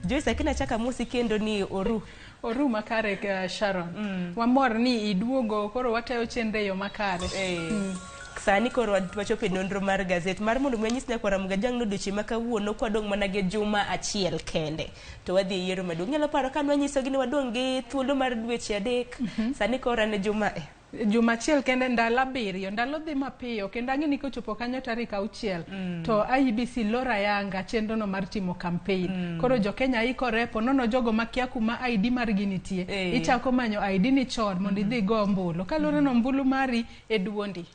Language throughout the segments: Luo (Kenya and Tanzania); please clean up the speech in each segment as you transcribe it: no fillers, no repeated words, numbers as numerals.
Joyce akina chaka musi kendo ni Oru makare Sharon. Wamor ni iduogo koro watayo chenre yo makare. Sani koro wachope nonro mar gazet mar mondo mwenyis na kwara mga jang noduchi makawuono kwadong manage juma achiel kende to wadhi yiero maduong' nyalo paro ka nwanyiso gini wadong gi thuolo mar dweche 3 sani koro ne juma Juma achiel kende ndalo 7 ndalo dhi mapiyo kendo ang'eni kochopo kanyo tarik 6 to IEBC lora yanga chenro no mar timo campaign koro jo Kenya ikore ponono jogo makia kuma ID mar gi nitie ichako manyo ID ni chon mondo idhi go ombulu kalore no ombulu mari e duondi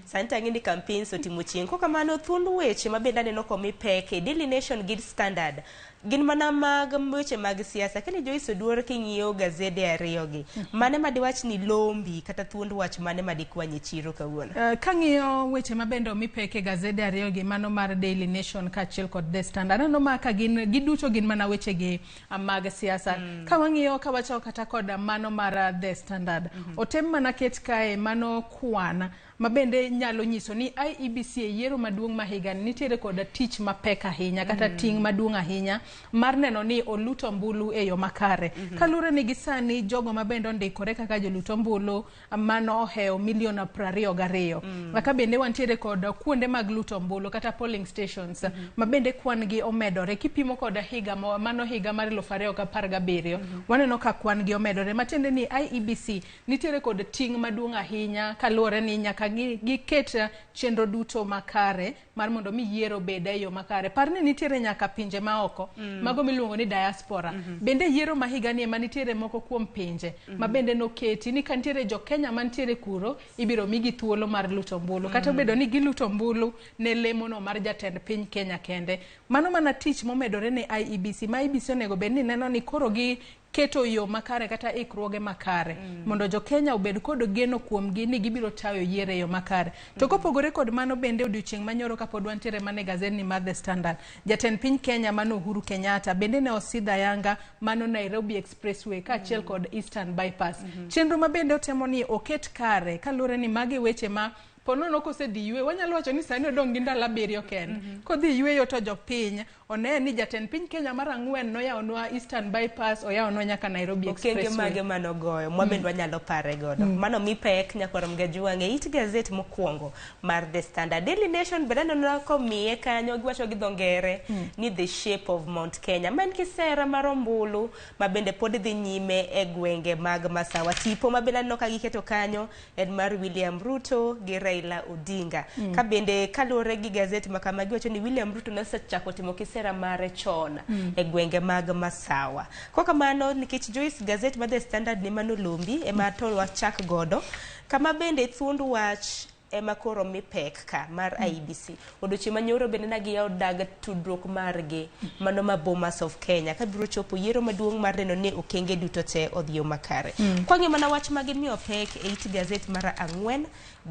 Santa ngini campaigns otimo chieng' koka mano thundu weche mabenda neno komi peke Daily Nation Gid Standard gin mana mag weche mag siasa kani Joyce oduor king'iyo gazede ariyogi mane madiwach ni lombi kata thundu wach mane madikwanye chiro kawuono kang'iyo weche mabende omi peke gazede ariyogi mano mar Daily Nation kaachiel kod The Standard ano maka gin giduto gin mana weche gi mag siasa kawang'iyo kawacho kata kod mano mar The Standard otem mana ket kae mano kwana mabende nyalo nyiso ni IEBC yiero maduong' mahiga nitiere kod tich mapek ahinya kata ting' maduong' ahinya mar neno ni oluto mbulu e yo makare kalure ni gisani jogo mabende ondikore kaka joluto mbulu mano oheo milion 22 maka bende wantiere kod kuonde mag luto mbulu kata polling stations mabende kwan gi omedore kipimo kod higa mano higa mar 2017 waneno ka kwan gi omedore matende ni IEBC nitiere kod ting' maduong' ahinya kalure ni nyaka giket chenro duto makare mar mondo mi yiero bede yo makare parni nitiere nyaka pinje maoko mago miluongo ni diaspora bende yiero mahiga ni ema nitiere moko kuom pinje mabende noketi ni kantiere jo Kenya mantiere kuro ibiro migi thuolo mar luto mbulu kata bedo ni giluto mbulu ne lemo no mar jatend piny Kenya kende mano mana tich momedore ne IEBC ma IEBC onego bed ni neno ni koro gi keto yo makare kata ikruoge makare mondo jo Kenya obed kod geno kuom gi ni gibiro tayo yiere yo makare to kopogore kod mano bende odiochieng' manyoro kapod wantiere mane gazet ni mar The Standard jatend piny Kenya mano Uhuru Kenyatta bende ne osidha yanga mano Nairobi Expressway kaachiel kod Eastern Bypass chenro mabende otemo ni oket kare kalure ni magi weche ma ponono kosedhi ywe wanyalo wacho ni sani odong' gi ndalo 7 kende kodhi yweyo to jopiny one ni jatend piny Kenya mar 4 noyawonwa Eastern Bypass oyawonwa nyaka Nairobi Expressway okenge mage manogoyo mwabendwa nyalo pare godo mano mi pek nyakwara mga juwange it gazet mokwongo mar The Standard Daily Nation bedano nako miye kanyo giwacho gi dhongere ni the shape of Mount Kenya man kisera mar ombulu mabende pod dhi nyime e gwenge mag Masawa tipo mabende no ka giketo kanyo en mar William Ruto gi Raila Odinga kabende kalore gi gazet makama giwacho ni William Ruto nosechako timo kisera mare chon e gwenge mag Masawa koka mano nikech Joyce gazet mar The Standard ni mano lombi ema to wachak godo kama bende thundu wach ema koro mi pek ka mar IEBC odochi manyoro bende nagi yaw dag tudruok margi mano ma Bomas of Kenya ka biro chopo yiero maduong' mar neno ne okenge duto te odhiyo makare kwangi mana wach magi miyo pek e it gazet mar 4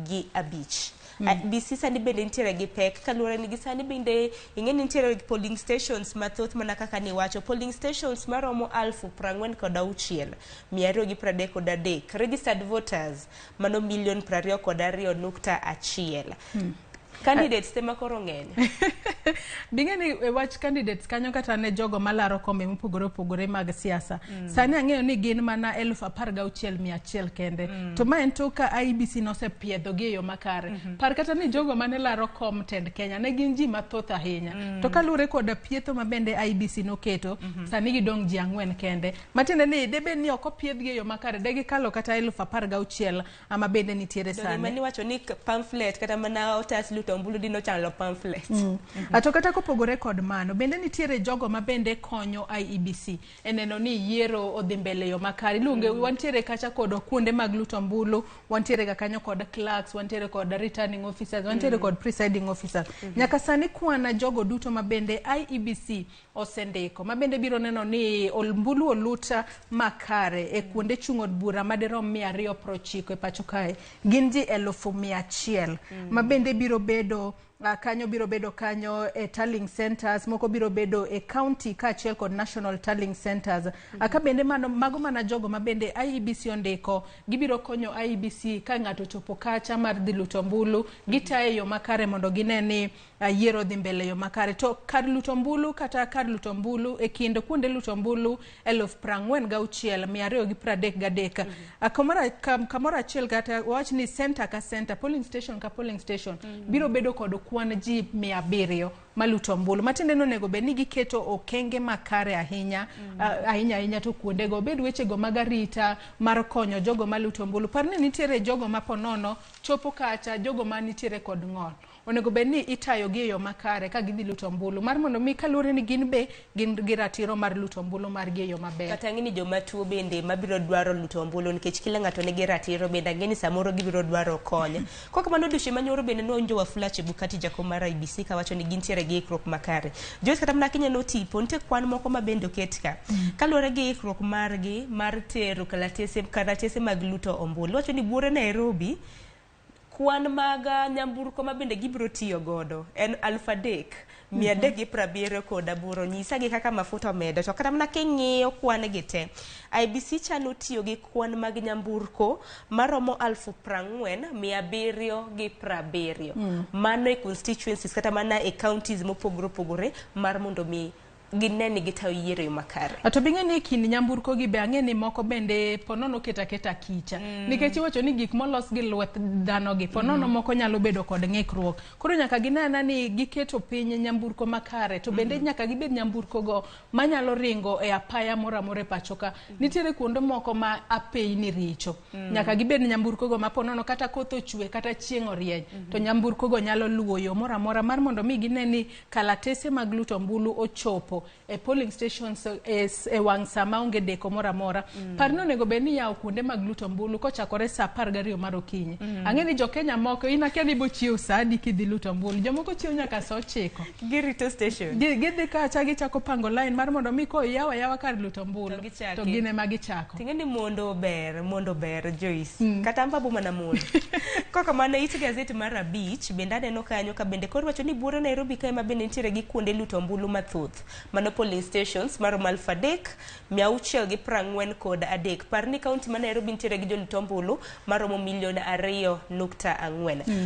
gi 5 IEBC sani bende nitiere gi pek kalure ni gisani bende ing'eni nitiere polling stations mathoth mana kaka ni wacho polling stations maromo 46,233 registered voters mano 1,22,1 candidates tema koro ng'eny bingeni wach candidates kanyo kata ne jogo malaro kombe mopogore mag siasa sani ang'eyo ni gin mana 16,100 kende to ma en to ka IEBC nosepiedho gi yo makare par kata ni jogo mane laro kom tend Kenya ne gin ji mathoth ahinya to kalure kod pietho mabende IEBC noketo sani gidong ji 4 kende matende ni debe ni ok opiedh gi yo makare degi kalo kata 16,000 ama bende nitiere sani mani wacho ni pamphlet kata mana otas luto mbulu dino chalo pamphlet ato kata kopogore kod mano bende nitiere jogo mabende konyo IEBC eneno ni yiero odhi mbele yo makare lunge wantiere kacha kod kuonde mag luto mbulu wantiere ga kanyo kod clerks wantiere kod returning officers wantiere kod presiding officers nyaka sani kwana jogo duto mabende IEBC osendiko mabende biro neno ni mbulu oluta makare e kuonde chung'od bura madirom 290 e pacho kae gin ji 100,000 mabende biro bedo kanyo biro bedo kanyo e tallying centers, moko biro bedo e county kaachiel kod national tallying centers. Ka bende mago mana jogo ma bende IEBC ondiko, gibiro konyo IEBC ka ng'ato chopo kacha mar dhi luto ombulu, gitayo yo makare mondo gine ni yiero dhi mbele yo makare. To kar luto ombulu kata kar luto ombulu e kind kuonde luto ombulu 46,233. Kamoro achiel kata wach ni center ka center, polling station ka polling station biro bedo kod kwan ji 700 maluto ombulu. Matiende no nego bed ni giketo okenge makare ahinya ahinya to kuonde go bed weche go magarita mar konyo jogo maluto ombulu. Parni nitiere jogo maponono chopo kacha, jogo manitiere kod ng'ol. Onego bed ni itayo gi yo makare ka gidhi luto ombulu mar mondo mi kaluore ni gin be gin gi ratiro mar luto ombulu mar gi yo maber. Kata ng'ini joma tuo bende mabiro dwaro luto ombulu nikech kila ng'ato nigi ratiro bende ng'eni samoro gibiro dwaro konyo. Kok mano dushi manyoro bende no onjo Wafula Chebukati jakom mar IEBC ka wacho ni gintiere gi ikruok makare. Joyce kata mana kinya no tipo nite kwan moko ma bende oket ka. Kaluore gi ikruok margi mar tero karatese mag luto ombulu. Wacho ni buore Nairobi kwan mag nyamburko ma bende gibiro tiyo godo en 3,370 kod 8. Nyisa gi kaka mafuta omedo. To kata mana king'iyo kwan gi te, IEBC chano tiyo gi kwan mag nyamburko maromo 40,770. Mano e constituencies kata mana e counties mopogore opogore mar mondo mi gineni gitayo yiero makare. To binge ni kind nyamburko gi be ang'eni moko bende ponono keta kicha. Nikech iwacho ni gik molos gi lwet dhano gi ponono moko nyalo bedo kod ng'ikruok. Koro nyaka ginena ni giketo piny nyamburko makare, to bende nyaka gibed nyamburko go manyalo ringo e apaya moramore pachoka. Nitiere kuonde moko ma apei ni richo. Nyaka gibed nyamburko go maponono kata koth ochwe kata chieng' orieny, to nyamburko go nyalo luwo yo moramora mar mondo mi gineni kalatese mag luto ombulu ochopo e polling stations e wang' sama onge deko moramora. Parno nego bed ni yawo kuonde mag luto ombulu kochakore sa 12 mar okinyi. Ang'eni jo Kenya moko inakia ni bochiew sa adi kidhi luto ombulu. Jomoko chiew nyaka sa 9. Girito station. Gidhi kacha gichako pango line mar mondo mi ko yawa kar luto ombulu to gine ma gichako. Ting'eni mondo ber Joyce. Kata mbabu mana mondo. Koko mana it gazeti mar Abich bende aneno kanyo ka bende koro wacho ni buore Nairobi kae ma bende nitiere gi kuonde luto ombulu mathoth. Mano polling stations maromo 3,640 kod 3. Parni kaunti ma Nairobi nitiere gi joluto ombulu maromo 2.4 million.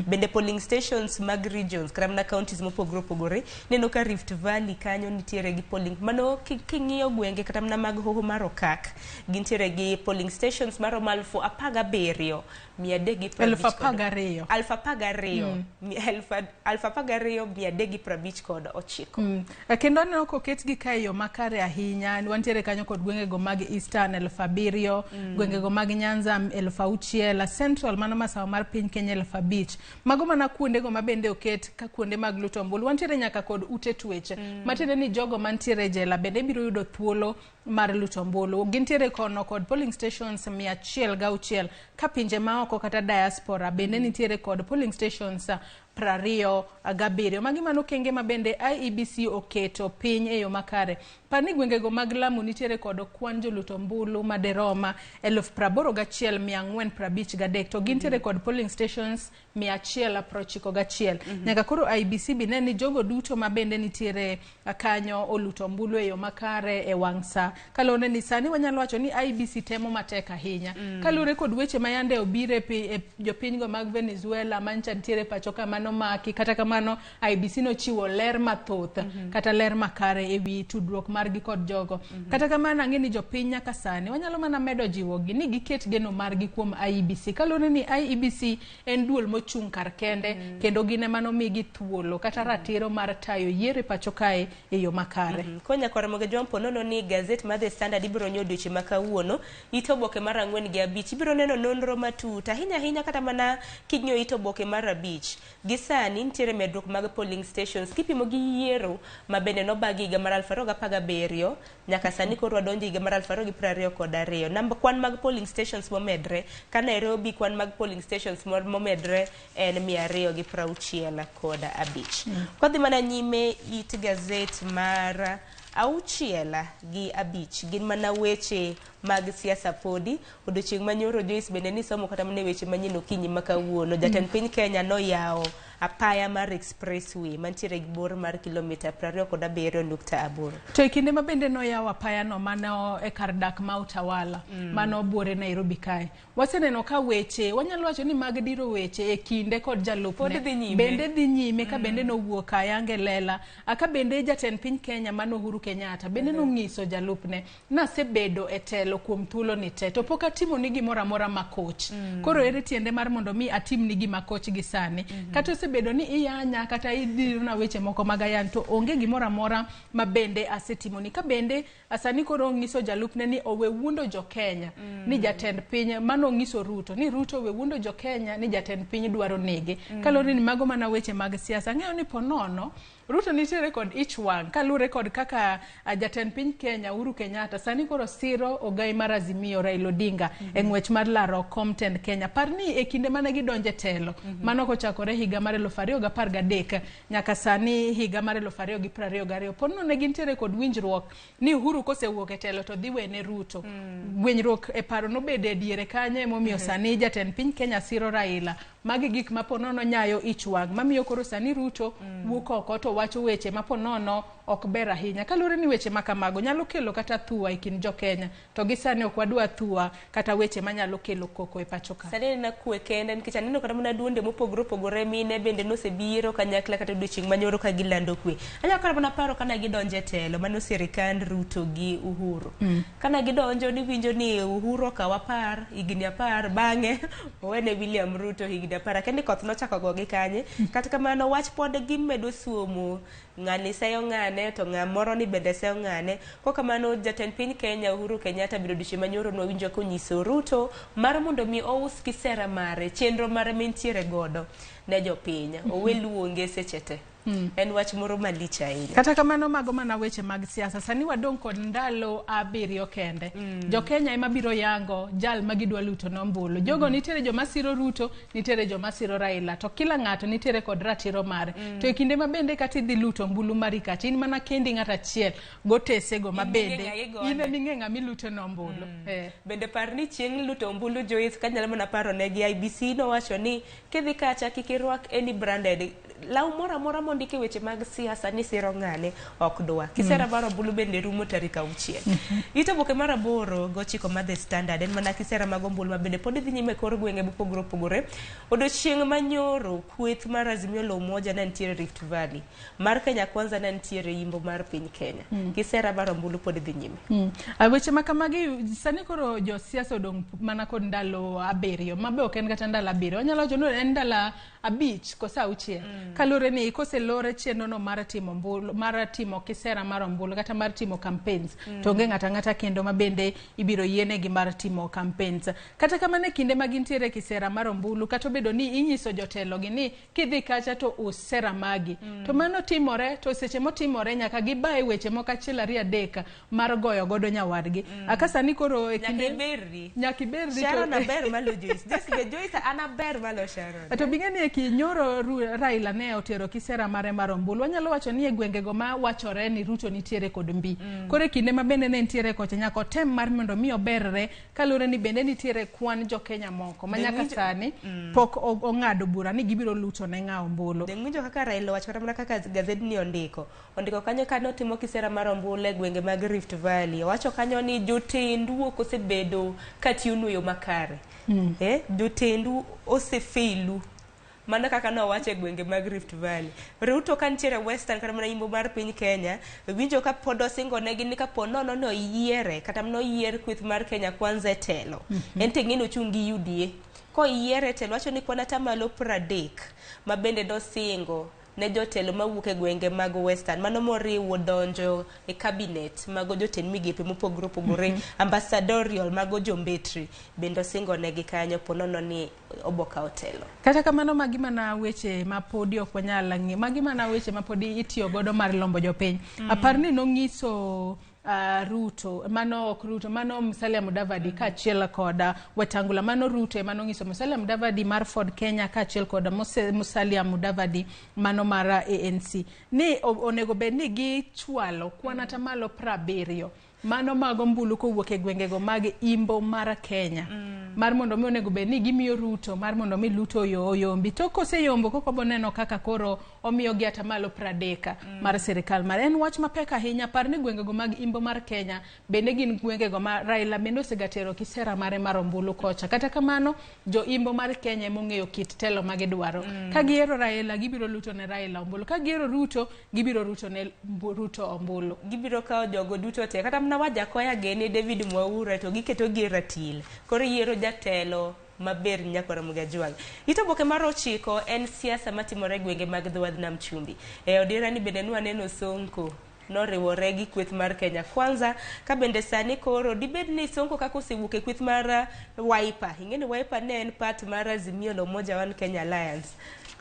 Bende polling stations mag regions kata mana counties mopogore opogore. Neno ka Rift Valley kanyo nitiere gi polling mano king'iyo gwenge kata mana mag Hoho mar Okak gintiere gi polling stations maromo 12,359. Kendo aneno koket gi kae yo makare ahinya. Wantiere kanyo kod gwenge go mag Eastern 7,000, gwenge go mag Nyanza 6,000, Central mano masawa mar piny Kenya 5,000. Mago mana kuonde go mabende oket ka kuonde mag luto ombulu. Wantiere nyaka kod ute twech. Matiende ni jogo mantiere jela bende biro yudo thuolo mar luto ombulu. Gintiere kono kod polling stations 106 ka pinje maoko kata diaspora bende nitiere kod polling stations 27. Magi mano kenge ma bende IEBC oketo piny e yo makare. Parni gwenge go mag Lamu nitiere kod kwan joluto ombulu maderoma 81,453 to gintiere kod polling stations 191. Nyaka koro IEBC bine ni jogo duto ma bende nitiere kanyo oluto ombulu e yo makare e wang' sa. Kalone ni sani wanyalo wacho ni IEBC temo matek ahinya. Kalure kod weche mayande obire e jopiny go mag Venezuela mancha nitiere pachoka mano maki kata kamano IEBC no chiwo ler mathoth kata ler makare e wi tudruok margi kod jogo. Kata kamano ang'eni jopiny nyaka sani wanyalo mana medo jiwogi ni giket geno margi kuom IEBC. Kalone ni IEBC en duol mochung' kar kende kendo gine mano migi thuolo kata ratiro mar tayo yiero pachokae e yo makare. Konya koramo ga jompo nono ni gazeti mar The Standard ibiro nyo odiochieng' ma kawuono itoboke mar 4 gi 5 ibiro neno nonro matut ahinya kata mana kinyo itoboke mar 5 gi sani nitiere medruok mag polling stations kipimo gi yiero ma bende nobagi higa mar 2017 nyaka sani koro wadonjo higa mar 2022. Namba kwan mag polling stations momedre ka Nairobi kwan mag polling stations momedre en 265. Kodhi mana nyime it gazeti mar 6 gin mana weche mag siasa podi. Odiochieng' manyoro Joyce bende ni somo kata mane weche manyien okinyi makawuono. Jatend piny Kenya no yawo apaya mar expressway mantiere gi bor mar kilomita 27.8. To e kinde ma bende no yawa apaya no mano e kar dak ma Utawala mano buore Nairobi kae. Waseneno ka weche wanyalo wacho ni mag diro weche e kinde kod jalupne bende dhi nyime ka bende no wuok ayange lela aka bende jatend piny Kenya mano Uhuru Kenyatta bende no ngiso jalupne na sebedo e telo kuom thuolo ni te to pok atimo ni gimoro amora makoch. Koro ere tiende mar mondo mi atim ni gima koch gi sani kata sebedo ni iyanya kata idhiro na weche moko magayan to onge gimoro amora ma bende asetimo ni ka bende asani koro ngiso jalupne ni owe wuondo jo Kenya ni jatend piny mano ngiso Ruto ni Ruto we wuondo jo Kenya ni jatend piny dwaro nege kalore ni mago mana weche mag siasa. Ng'eyo ni ponono Ruto nitiere kod ich wang' kalure kod kaka jatend piny Kenya Uhuru Kenyatta sani koro siro ogai mar Azimio Raila Odinga e ng'wech mar laro kom tend Kenya. Parni e kinde mane gidonje telo mano kochakore higa mar 2013 nyaka sani higa mar 2022 ponono ne gintiere kod winjruok ni Uhuru kosewuok e telo to dhi wene Ruto. Winjruok e paro nobede diere kanye momiyo sani jatend piny Kenya siro Raila. Magi gik maponono nyayo ich wang' mamiyo koro sani Ruto wuok oko to wacho weche maponono ok ber ahinya kalure ni weche makamago nyalo kelo kata thua e kin jo Kenya to gisani ok wadwa thua kata weche manyalo kelo koko e pacho ka. Sani na kwe kende nikech aneno kata mana duonde mopogore mine bende nosebiro kanyakla kata odiochieng' manyoro ka gilando kwe. Anyalo kata mana paro kana gidonje telo mano sirikand Ruto gi Uhuru. Kana gidonjo ni winjo ni Uhuru okawa par higni 10 bang'e owene William Ruto higni 10 kendi koth nochako gogi kanye kata kamano wach pod gimedo suomo ng'ani seyo ng'ane to ng'amoro ni bende seyo ng'ane kokamano jatend piny Kenya Uhuru Kenyatta biro diche manyoro no winjo konyiso Ruto mar mondo mi ous kisera mare chenro mare mentiere godo ne jopiny owe luonge seche te. En wach moro malich ahinya. Kata kamano mago mana weche mag siasa sani wadong kod ndalo 7 kende. Jo Kenya ema biro yango jal magidwa luto nombulu. Jogo nitiere joma siro Ruto, nitiere joma siro Raila to kila ng'ato nitiere kod ratiro mare. To e kinde mabende kati dhi luto mbulu mari kati in mana kendi ng'ata achiel gotese go mabende ine ming'enga miluto nombulu. Bende parni chieng' luto mbulu Joyce kanyalo mana paro negi IBC no wacho ni kidhi kacha kikirwak any branded law mora mondike weche mag siasa ni siro ng'ane ok dwa kisera baro bulu bende rumo tarik 6 ito boke mar 8 gochiko ma The Standard en mana kisera mag ombulu ma bende pod dhi nyime kor gwenge mopogore odiochieng' manyoro kweth mar Azimio la Umoja na ntiere Rift Valley mar Kenya Kwanza na ntiere yimbo mar piny Kenya kisera baro mbulu pod dhi nyime weche makamagi sani koro jo siasa odong mana kod ndalo 7 mabe ok en kata ndalo 7 onyalo wacho no en ndalo 5 kosa 6 kalure ni kose lore chenro no mar timo mbulu mar timo kisera mar mbulu kata mar timo campaigns to onge ng'ata kendo mabende ibiro yiene gi mar timo campaigns kata kamane kinde magintiere kisera mar mbulu kata bedo ni inyiso jotelo gi ni kidhi kacha to usera magi to mano timore to seche motimore nyaka gibae weche moko achiel 2 3 mar goyo godo nyawadgi akasa ni koro e kinde nyaki berri Sharon aber malo Joyce Joyce ana ber malo Sharon to bingeni e kinyoro Raila ne otero kisera mare mar ombulu wanyalo wacho ni e gwenge go ma wachore ni Ruto nitiere kod mbi kore kinde ma bende ne nitiere koche nyako tem mar mondo mi oberre kalure ni bende nitiere kwan jo Kenya moko manyaka sani pok ong'ado bura ni gibiro luto ne ng'a ombulu dengunjo kaka Raila wachore mana kaka gazet ni ondiko kanyo kano timo kisera mar ombulu e gwenge mag Rift Valley wacho kanyo ni jotendu osebedo katiuno yo makare jotendu osefeilu mana kaka no wache gwenge mag Rift Valley Ruto kantiere Western kata mana yimbo mar piny Kenya winjo ka podo singo negi ni ka ponono no yiere kata no yier kweth mar Kenya Kwanza telo ente ngino chungi UDA ko yiere telo wacho ni kwana tamalo 30 mabende do singo ne jotelo mawuok e gwenge mag Western mano moriwo donjo e cabinet mago jotend migepe mopogore ambassadorial mago jombetri bendo singo negi kanyo ponono ni oboka otelo kata kamano magi mana weche mapodi ok wanyala ng'i magi mana weche mapodi itiyo godo mar lombo jopiny aparni nongiso Ruto mano Musalia Mudavadi kaachiel koda Wetangula mano Ruto mano ngiso Musalia Mudavadi mar Ford Kenya kaachiel koda Musalia Mudavadi mano mar ANC ni onego bed ni gichwalo kwanata malo 70 mano mag ombulu kowuok e gwengego mag imbo mar Kenya. Mar mondo mi onego bed ni gimiyo Ruto mar mondo mi luto oyombi. To koseyombo koko boneno kaka koro omiyo gi atamalo 30 mar sirikal mar. En wach mapek ahinya, par ni gwengego mag imbo mar Kenya bende gin gwengego ma Raila bende osegatero kisera mare mar ombulu kocha. Kata kamano jo imbo mar Kenya mong'eyo kit telo ma gidwaro. Ka giero Raila gibiro luto ne Raila ombulu, ka giero Ruto gibiro luto ne Ruto ombulu. Gibiro kao jogo duto te, kata mna Wajakoya gene David Mwaura to giketo gi ratil. Koro yiero jatelo maber nyakora Mugajwang. Ito boke mar 9 en siasa matimore gwenge mag Dhowadh Nam Chumbi. Odira ni bende nwaneno Sonko noriwore gi kweth mar Kenya Kwanza, ka bende sani koro dibed ni Sonko kako osewuok e kweth mar Wiper. Ing'eni Wiper ne en part mar Azimio la Umoja One Kenya Alliance.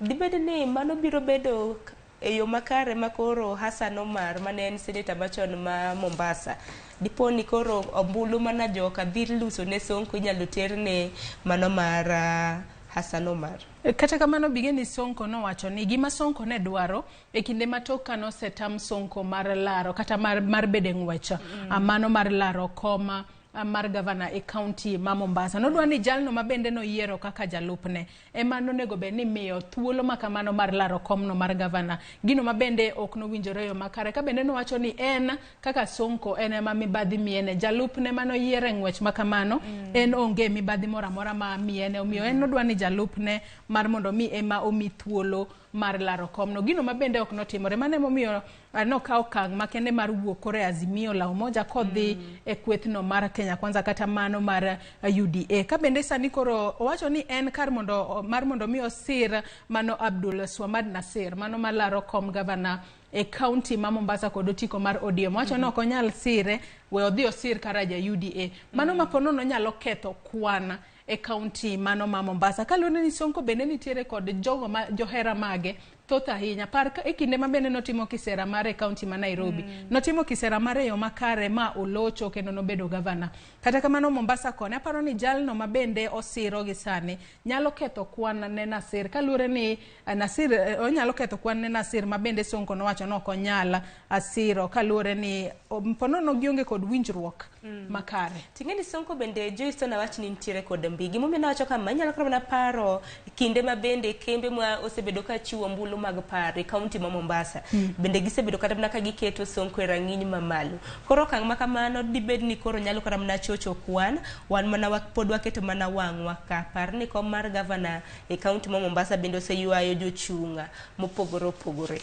Dibed ni mano biro bedo e yo makare makoro Hassan Omar mane en senator machon ma Mombasa. Diponi koro ombulu mana joka dhi luso ne Sonko inyalo terne mano mar Hassan Omar. Kata kamano bigeni Sonko nowacho ni gima Sonko ne dwaro e kinde matoka no setam Sonko mar laro kata mar bede ngwecha mano mar laro koma mar gavana e county ma Mombasa. Nodwa ni jalno mabende no yiero kaka jalupne ema nonego be ni miyo thuolo makamano mar laro komno mar gavana. Gino mabende ok no winjore yo makare. Ka bende nowacho ni en kaka Sonko en ema mibadhi miene jalupne mano yiere ngwech makamano en onge mibadhi mora mora ma miene omiyo en nodwa ni jalupne mar mondo mi ema omi thuolo mar laro komno. Gino mabende ok notimore mane momiyo no kao kang makende mar wuok kore Azimio la Umoja kodhi e kwethno mar Kenya Kwanza kata mano mar UDA. Ka bende sani koro owacho ni en kar mondo mi osir mano Abdul Swamad Nasir mano malaro kom gavana e county ma Mombasa kod otiko mar ODM. Wacho no konyal sire we odhi osir karaja UDA. Mano mapono no nyalo ketho kwana e county mano ma Mombasa. Kalone ni Sonko bende nitiere kod jogo ma johera mage thoth ahinya. Par e kinde ma bende notimo kisera mare county ma Nairobi. Notimo kisera mare yo makare ma olocho kendo nobedo gavana. Kata kamano Mombasa kone aparo ni jalno ma bende osiro gi sani nyalo ketho kwan ne Nasir. Kalure ni Nasir onyalo ketho kwan ne Nasir ma bende Sonko nowacho no konyala asiro kalure ni ponono gionge kod winjruok makare. Tingeni Sonko bende Joyce na wach ni ntiere kod mbigi. Mumi na wacho kama nyalo kama na paro kinde ma bende kembe mwa osebedo ka chiwo mbulu mag pare county ma Mombasa. Bende gisebedo kata mna ka giketo Sonko e rang'iny mamalo. Koro kang makamano dibed ni koro nyalo kata mna chocho kwan wan mana pod waketo mana wang'wa ka par ni kom mar gavana e county ma Mombasa bende oseyuayo jochunga mopogore opogore.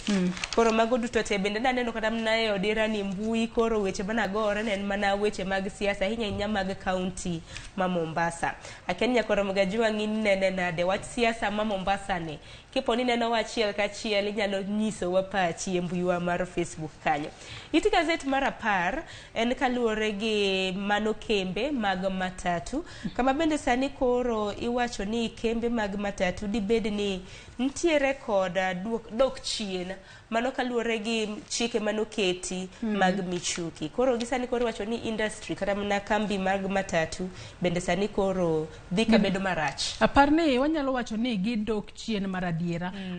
Koro mago duto te bende naneno kata mna e odira ni mbui koro weche bana gore ne mana weche mag siasa hinya mag county ma Mombasa. Akenya koro Mugajwang nene na de wach siasa ma Mombasa ne kiponi neno wachiel ka chiel inyalo nyiso wa pachi e mbui wa mar Facebook kanyo. Iti gazet mar 10 en kaluore gi mano kembe mag matatu. Kama bende sani koro iwacho ni kembe mag matatu dibed ni ntiere kod dok chien mano kaluore gi chike mano keti mag michuki. Koro gisani koro wacho ni industry kata mna kambi mag matatu bende sani koro dhika bedo marach. Aparni wanyalo wacho ni gidok chien maradiera.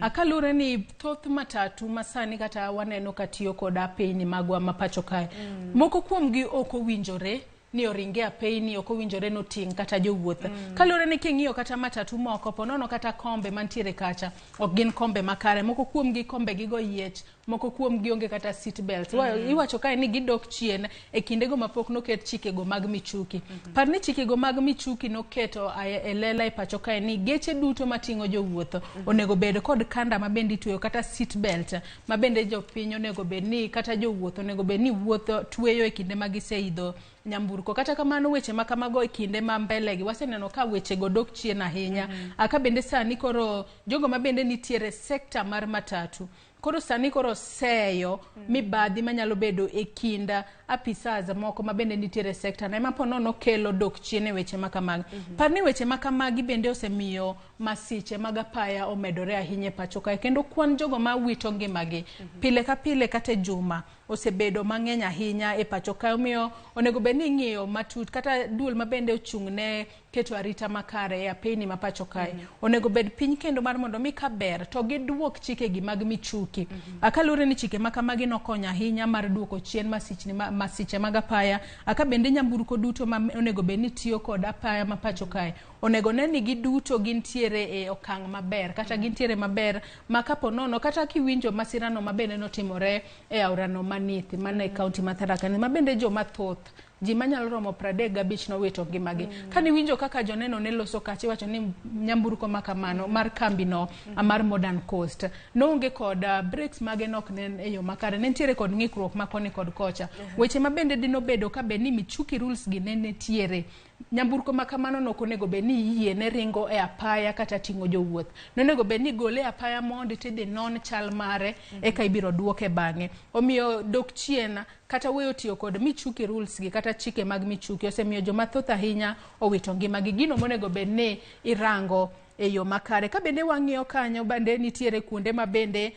Akalure ni thoth matatu masani kata waneno katiyo koda peni magwa mapacho kae. Moko kuomgi oko winjore ni oringe apeni oko winjore no ting kata jowuoth. Kalure ni king'iyo kata matatu moko ponono kata kombe mantiere kacha ok gin kombe makare. Moko kuomgi kombe gigo yiech, moko kuomgi onge kata seat belt. Iwacho kae ni gidok chien e kindego mapok noket chikego mag michuki. Par ni chikego mag michuki noketo e lela e pacho kae ni geche duto matingo jowuoth onego bed kod kanda mabendi tuyo kata seat belt mabende jopiny onego bed ni kata jowuoth onego bed ni wuotho tueyo e kinde magiseidho nyamburko. Kata kamano weche makamago e kinde ma mbele gi waseneno ka weche go dok chien ahinya. Aka bende sani koro jogo mabende nitiere sekta mar matatu koro sani koro seyo mibadhi manyalo bedo e kinda apisas moko mabende nitiere sekta na emaponono kelo dok chien e weche makamago. Parni weche makamagi bende osemiyo masiche mag apaya omedore ahinya e pacho kae kendo kwan jogo ma wito ngimagi pile ka pile kata juma osebedo mang'eny ahinya e pacho kae. Omiyo onego bed ni ng'iyo matut kata duol mabende ochung'ne keto arita makare e apeni ma pacho kae onego bed piny kendo mar mondo mi kaber to giduok chikegi mag michuki chiki. Akalure ni chike makamagi no konya ahinya mar duoko chien masiche mag apaya. Aka bende nyamburko duto ma onego beni tiyo kod apaya ma pacho kae. Onego neni gi duto gintiere e okang' maber kata gintiere maber makapo nono kata kiwinjo masirano mabende notimore e aorano manithi mane kaunti ma Tharaka Nithi mabende jo mathoth ji manyalo romo 35 nowito ngimagi. Kani winjo kaka joneno ne loso kache wacho ni nyamburko makamano mar kambi no mar Modern Coast noonge kod brakes mage nok nen e yo makare ne ntiere kod ng'ikruok makoni kod kocha. Weche mabende dino bedo ka be ni Michuki rules gi ne tiere. Nyamburko makamano no konego be ni yie ne ringo e apaya kata tingo jowuoth. Nonego be ni gole apaya mondi tede non chal mare eka ibiro duoke bang'e. Omiyo dok chien kata weyo tiyo kod Michuki rules gi kata chike mag Michuki osemiyo joma thoth ahinya owito ngimagi. Gino monego be ni irango e yo makare. Ka bende wang'iyo kanyo bende nitiere kuonde mabende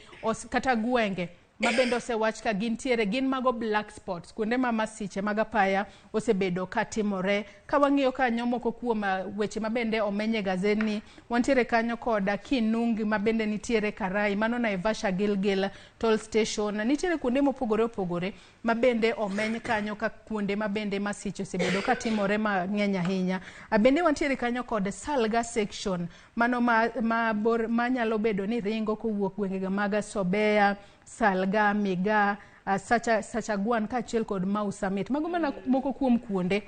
kata gwenge mabende osewach ka gin mago black spots kuonde ma masiche mag apaya osebedo ka timore. Ka wang'iyo kanyo moko kuom weche mabende omenye gazeni wantiere kanyo koda Kinungi mabende nitiere Karai mano Naivasha Gilgil toll station nitiere kuonde mopogore opogore mabende omeny kanyo ka kuonde mabende masiche osebedo ka timore mang'eny ahinya. Bende wantiere kanyo kod Salga section mano manyalo bedo ni ringo kowuok gwenge mag Sobea, Salga, Miga, Sachaguan kachiel kod Mau Summit. Mago mana moko kuom kuonde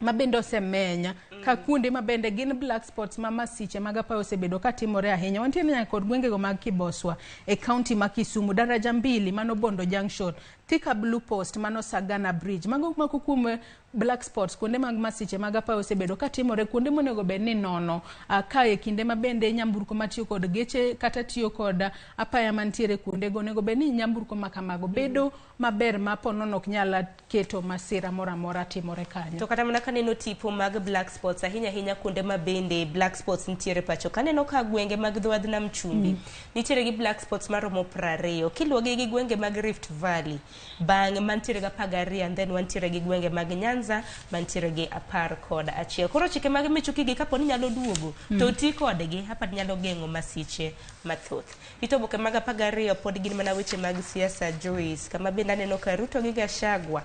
mabende osemenya ka kuonde mabende gin black spots ma masiche mag apaya osebedo ka timore ahinya. Wantiere nyaka kod gwengego mag Kiboswa e kaunti ma Kisumu, Daraja Mbili mano Bondo Junction, Thika Blue Post mano Sagana Bridge. Mago moko kuom black spots kuonde mag masiche mag apaya osebedo ka timore kuonde monego be ni nono ka e kinde mabende nyamburko matiyo kod geche kata tiyo kod apaya mantiere kuonde go onego be ni nyamburko makamago bedo maber ma ponono ok nyala keto masira moramora timore kanyo. To kata mana kaneno tipo mag black spots ahinya kuonde mabende black spots nitiere pacho kaneno ka gwenge mag Dhowadh Nam Chumbi nitiere gi black spots maromo 20 kiluwogi gi gwenge mag Rift Valley bang' mantiere ga 12 and then wantiere gi gwenge mag Nyanza mantiere gi 11. Koro chike mag Michuki gi kapo ni nyalo duogo to ti kodgi hapa nyalo geng'o masiche mathoth. Itoboke mag 12 pod gin mana weche mag siasa Joyce kama bende aneno ka Ruto gi Gachagua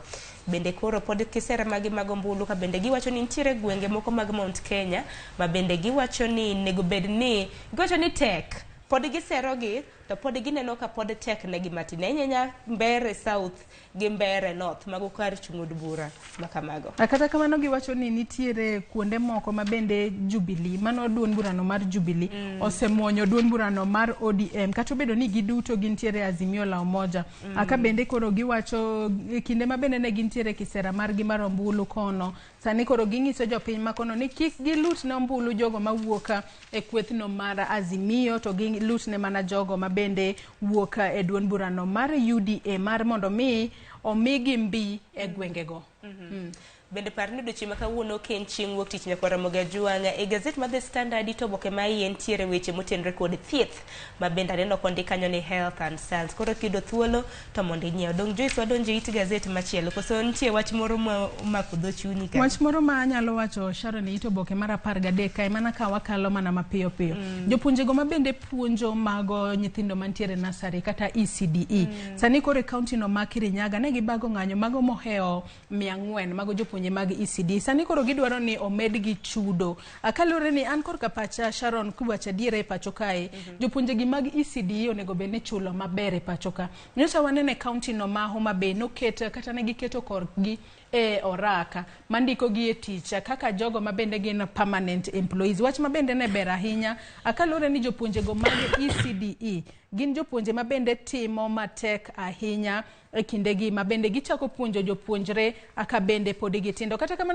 bende koro pod kisera magi mag ombulu ka bende giwacho ni nitiere gwenge moko mag Mount Kenya ma bende giwacho ni nego bed ni giwacho ni tek pod giserogi to pod gineno ka pod tek negi matin ahinya Mbere South gi Mbere North mago kar chung'od bura makamago. Kata kamano giwacho ni nitiere kuonde moko mabende Jubilee mano duond burano mar Jubilee osemuonyo duond burano mar ODM kata bedo ni giduto gintiere Azimio la Umoja. Aka bende koro giwacho kinde mabende ne gintiere kisera margi mar ombulu kono sani koro ginyiso jopiny makono ni kik gilut ne ombulu jogo mawuoka e kwethno mar Azimio to gilut ne mana jogo mabende wuoka e duond burano mar UDA mar mondo mi omigi mbi e gwengego. Bende parni do chima kawuono ken chieng' wuok tich nyakwara Mogajuanga e gazet ma The Standard itoboke ma ien tiere weche motenre kod thieth ma bende aneno kondi kanyo ni Health and Science. Koro kido thuolo to mondo inyiew. Dong Joyce wadonje it gazet machielo koso nitie wach moro ma kudho chunyi ka. Wach moro ma anyalo wacho Sharon itoboke mar 13 kae mana ka wakalo mana mapiyo piyo. Jopuonjego ma bende puonjo mago nyithindo mantiere nursery kata ECDE. Sani kore county no ma Kirinyaga ne gibago ng'anyo mago moheo 400 mago jopuonje mag ECD. Sani koro gidwaro ni omed gi chudo. Akalore ni an korka pacha Sharon kuwacha diere pacho kae. Jopuonje gi mag ECD onego be ne chulo maber e pacho ka. Nyocha wanene county no ma Homa Bay no ket kata ne giketo korgi e oraka mandiko gi e tich kaka jogo mabende gin permanent employees. Wach mabende ne ber ahinya. Akalore ni jopuonje go mag ECDE gin jopuonje mabende timo matek ahinya e kindegi mabende gichako puonjo jopuonjre aka bende pod gitindo kata kamano